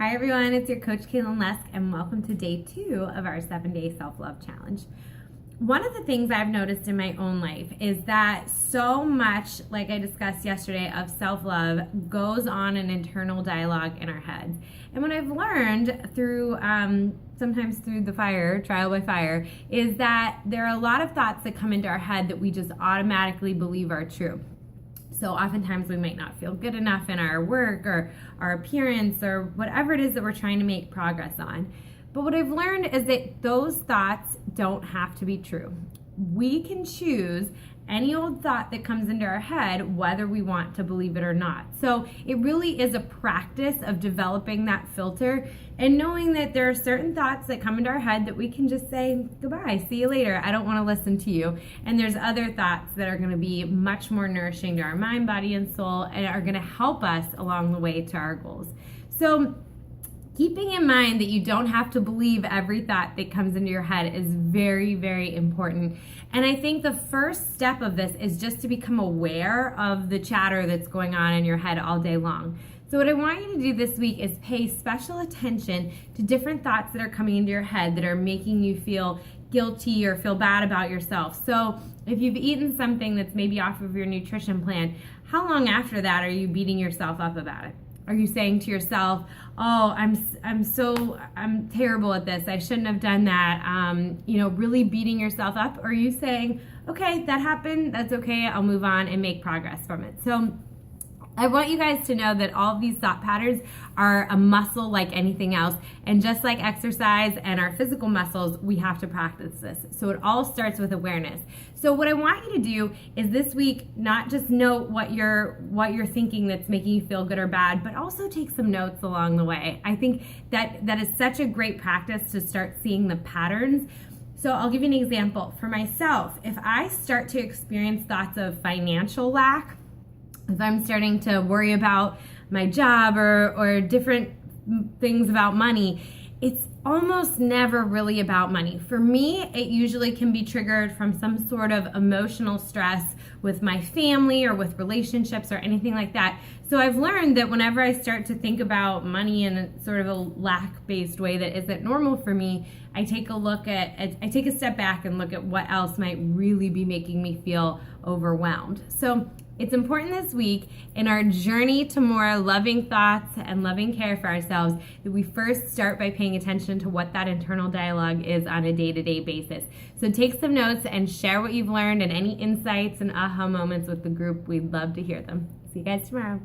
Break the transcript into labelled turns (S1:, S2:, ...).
S1: Hi everyone, it's your coach Kaylin Lesk and welcome to day 2 of our 7-day self-love challenge. One of the things I've noticed in my own life is that so much, like I discussed yesterday, of self-love goes on an internal dialogue in our heads. And what I've learned through, sometimes through the fire, trial by fire, is that there are a lot of thoughts that come into our head that we just automatically believe are true. So oftentimes we might not feel good enough in our work or our appearance or whatever it is that we're trying to make progress on. But what I've learned is that those thoughts don't have to be true. We can choose any old thought that comes into our head, whether we want to believe it or not. So it really is a practice of developing that filter and knowing that there are certain thoughts that come into our head that we can just say, goodbye, see you later, I don't want to listen to you. And there's other thoughts that are going to be much more nourishing to our mind, body, and soul and are going to help us along the way to our goals. So keeping in mind that you don't have to believe every thought that comes into your head is very, very important. And I think the first step of this is just to become aware of the chatter that's going on in your head all day long. So what I want you to do this week is pay special attention to different thoughts that are coming into your head that are making you feel guilty or feel bad about yourself. So if you've eaten something that's maybe off of your nutrition plan, how long after that are you beating yourself up about it? Are you saying to yourself, oh, I'm terrible at this, I shouldn't have done that, really beating yourself up? Or are you saying, okay, that happened, that's okay, I'll move on and make progress from it? So I want you guys to know that all of these thought patterns are a muscle like anything else. And just like exercise and our physical muscles, we have to practice this. So it all starts with awareness. So what I want you to do is this week, not just note what you're thinking that's making you feel good or bad, but also take some notes along the way. I think that is such a great practice to start seeing the patterns. So I'll give you an example. For myself, if I start to experience thoughts of financial lack, if I'm starting to worry about my job or different things about money, it's almost never really about money. For me, it usually can be triggered from some sort of emotional stress with my family or with relationships or anything like that. So I've learned that whenever I start to think about money in a sort of a lack-based way that isn't normal for me, I take a step back and look at what else might really be making me feel overwhelmed. So it's important this week in our journey to more loving thoughts and loving care for ourselves that we first start by paying attention to what that internal dialogue is on a day-to-day basis. So take some notes and share what you've learned and any insights and aha moments with the group. We'd love to hear them. See you guys tomorrow.